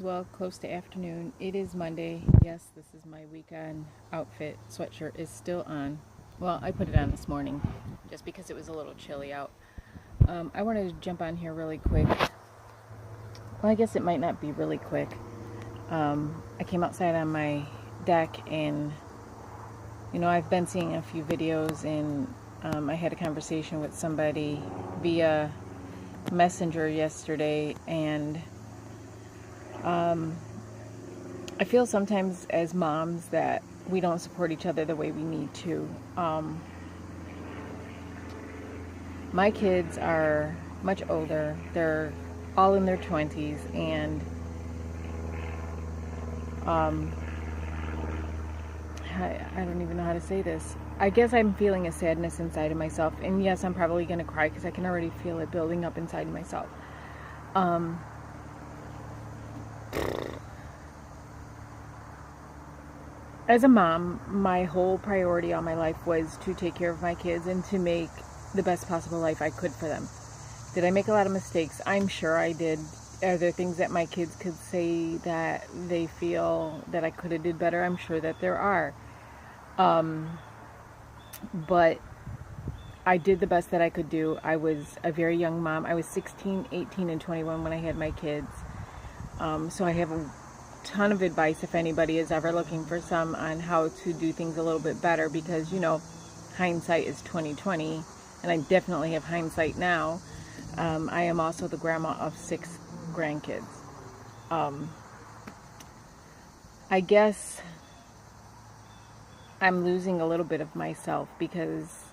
as well, close to afternoon. It is Monday. Yes, this is my weekend outfit. Sweatshirt is still on. Well, I put it on this morning just because it was a little chilly out. I wanted to jump on here really quick. Well, I guess it might not be really quick. I came outside on my deck and, I've been seeing a few videos and I had a conversation with somebody via Messenger yesterday, and I feel sometimes as moms that we don't support each other the way we need to. My kids are much older. They're all in their 20s, and I don't even know how to say this. I guess I'm feeling a sadness inside of myself, and yes, I'm probably going to cry because I can already feel it building up inside of myself. As a mom, my whole priority all my life was to take care of my kids and to make the best possible life I could for them. Did I make a lot of mistakes? I'm sure I did. Are there things that my kids could say that they feel that I could have did better? I'm sure that there are. But I did the best that I could do. I was a very young mom. I was 16, 18, and 21 when I had my kids. So I have a ton of advice if anybody is ever looking for some on how to do things a little bit better, because hindsight is 20/20, and I definitely have hindsight now. I am also the grandma of 6 grandkids. I guess I'm losing a little bit of myself because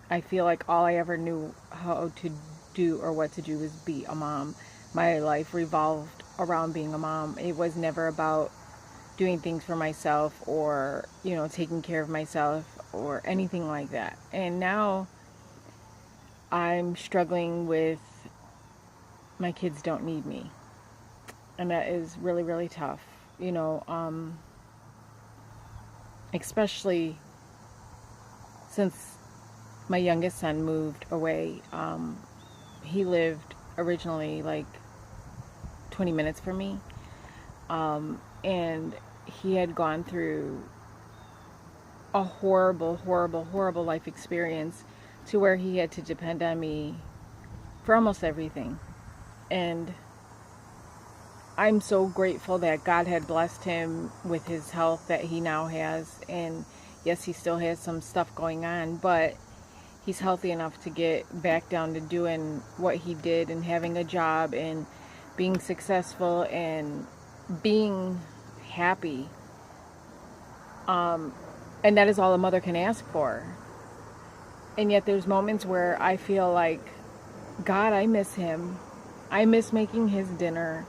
I feel like all I ever knew how to do or what to do was be a mom. My life revolved around being a mom. It was never about doing things for myself or, taking care of myself or anything like that. And now I'm struggling with my kids don't need me. And that is really, really tough. Especially since my youngest son moved away. He lived originally like 20 minutes from me. And he had gone through a horrible, horrible, horrible life experience to where he had to depend on me for almost everything. And I'm so grateful that God had blessed him with his health that he now has. And yes, he still has some stuff going on, but he's healthy enough to get back down to doing what he did and having a job and being successful and being happy. And that is all a mother can ask for. And yet there's moments where I feel like, God, I miss him. I miss making his dinner.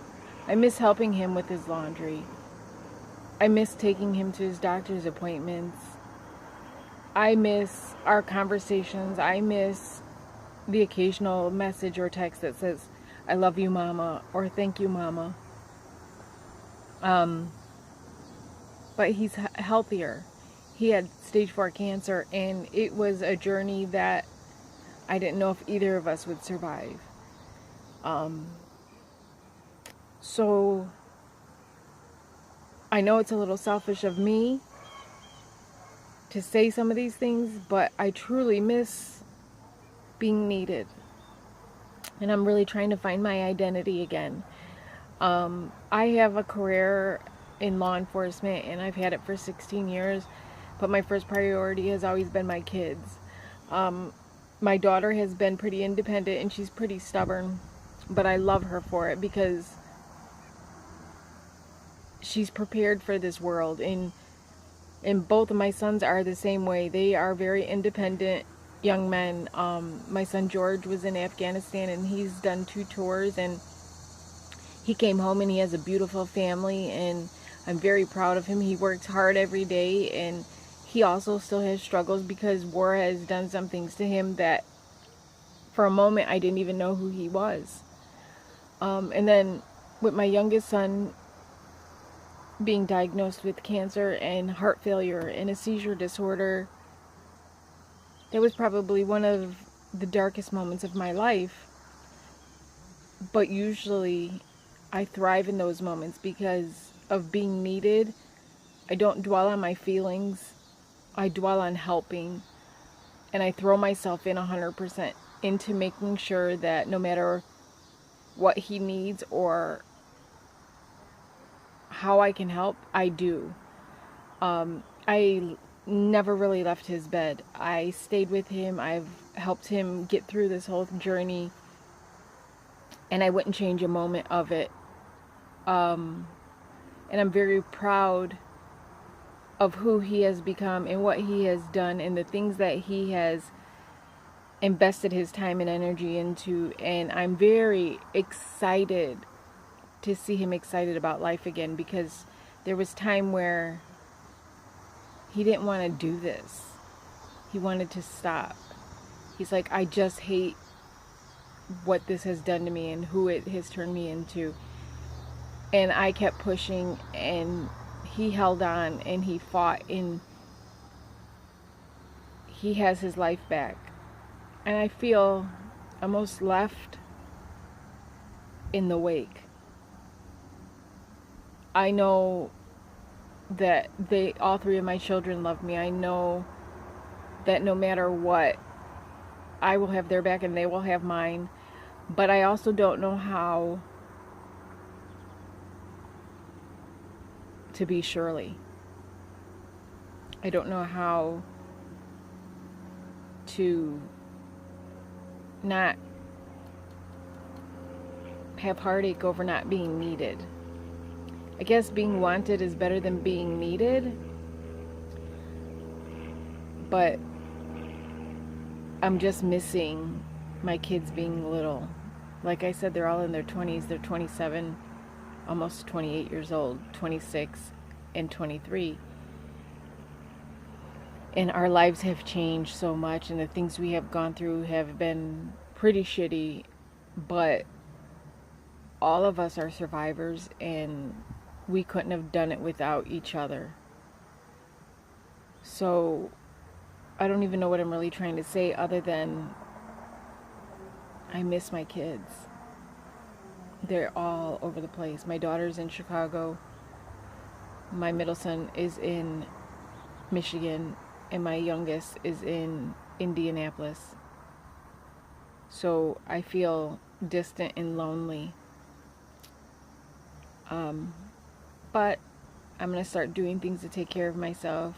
I miss helping him with his laundry. I miss taking him to his doctor's appointments. I miss our conversations. I miss the occasional message or text that says, I love you, Mama, or thank you, Mama. But he's healthier. He had stage 4 cancer, and it was a journey that I didn't know if either of us would survive. So I know it's a little selfish of me to say some of these things, but I truly miss being needed. And I'm really trying to find my identity again. I have a career in law enforcement, and I've had it for 16 years, but my first priority has always been my kids. My daughter has been pretty independent, and she's pretty stubborn, but I love her for it because she's prepared for this world. And both of my sons are the same way. They are very independent young men. My son George was in Afghanistan, and he's done 2 tours, and he came home and he has a beautiful family, and I'm very proud of him. He works hard every day, and he also still has struggles because war has done some things to him that for a moment I didn't even know who he was. And then with my youngest son being diagnosed with cancer and heart failure and a seizure disorder, that was probably one of the darkest moments of my life. But usually I thrive in those moments because of being needed. I don't dwell on my feelings. I dwell on helping. And I throw myself in 100% into making sure that no matter what he needs or how I can help, I do. I never really left his bed. I stayed with him. I've helped him get through this whole journey, and I wouldn't change a moment of it. And I'm very proud of who he has become and what he has done and the things that he has invested his time and energy into. And I'm very excited to see him excited about life again, because there was time where he didn't want to do this. He wanted to stop. He's like, I just hate what this has done to me and who it has turned me into. And I kept pushing, and he held on, and he fought, and he has his life back. And I feel almost left in the wake. I know that all three of my children love me. I know that no matter what, I will have their back and they will have mine. But I also don't know how to be Shirley. I don't know how to not have heartache over not being needed. I guess being wanted is better than being needed, but I'm just missing my kids being little. Like I said, they're all in their 20s. They're 27, almost 28 years old, 26 and 23. And our lives have changed so much, and the things we have gone through have been pretty shitty, but all of us are survivors, and we couldn't have done it without each other. So I don't even know what I'm really trying to say other than I miss my kids. They're all over the place. My daughter's in Chicago. My middle son is in Michigan, and my youngest is in Indianapolis. So I feel distant and lonely. But I'm going to start doing things to take care of myself.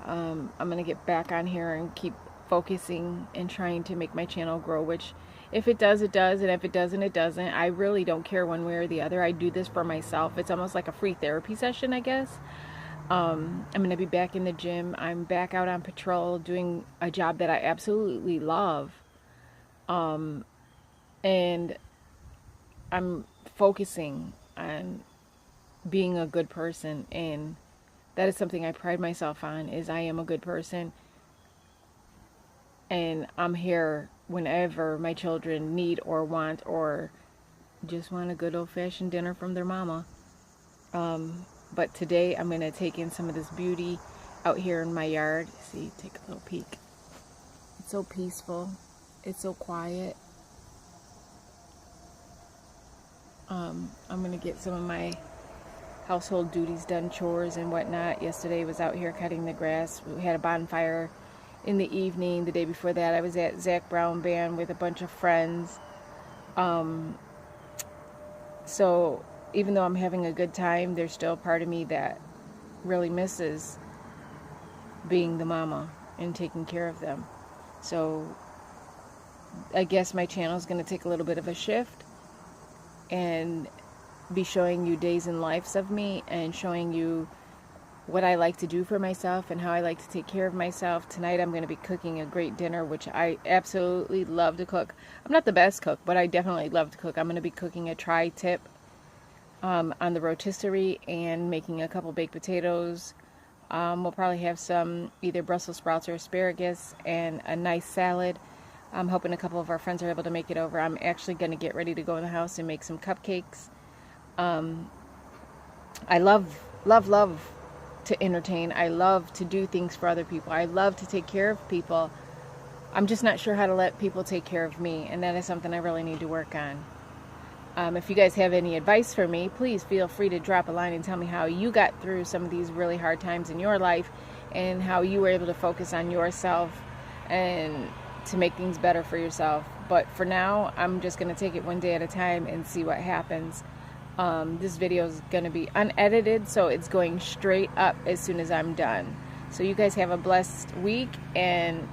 I'm going to get back on here and keep focusing and trying to make my channel grow, which if it does, it does, and if it doesn't, it doesn't. I really don't care one way or the other. I do this for myself. It's almost like a free therapy session, I guess. I'm going to be back in the gym. I'm back out on patrol doing a job that I absolutely love. And I'm focusing on being a good person, and that is something I pride myself on, is I am a good person, and I'm here whenever my children need or want or just want a good old-fashioned dinner from their mama. But today I'm going to take in some of this beauty out here in my yard. See, take a little peek. It's so peaceful. It's so quiet. I'm going to get some of my household duties done, chores and whatnot. Yesterday I was out here cutting the grass. We had a bonfire in the evening. The day before that I was at Zach Brown Band with a bunch of friends. So even though I'm having a good time, there's still a part of me that really misses being the mama and taking care of them. So I guess my channel is going to take a little bit of a shift and be showing you days and lives of me, and showing you what I like to do for myself and how I like to take care of myself. Tonight I'm going to be cooking a great dinner, which I absolutely love to cook. I'm not the best cook, but I definitely love to cook. I'm going to be cooking a tri-tip on the rotisserie and making a couple baked potatoes. We'll probably have some either Brussels sprouts or asparagus and a nice salad. I'm hoping a couple of our friends are able to make it over. I'm actually going to get ready to go in the house and make some cupcakes. I love to entertain. I love to do things for other people. I love to take care of people. I'm just not sure how to let people take care of me, and that is something I really need to work on. If you guys have any advice for me, please feel free to drop a line and tell me how you got through some of these really hard times in your life and how you were able to focus on yourself and to make things better for yourself. But for now, I'm just going to take it one day at a time and see what happens. This video is going to be unedited, so it's going straight up as soon as I'm done. So you guys have a blessed week and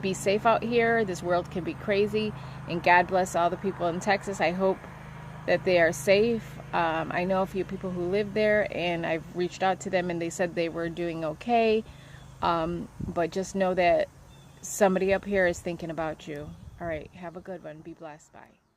be safe out here. This world can be crazy, and God bless all the people in Texas. I hope that they are safe. I know a few people who live there, and I've reached out to them and they said they were doing okay. But just know that somebody up here is thinking about you. All right, have a good one. Be blessed. Bye.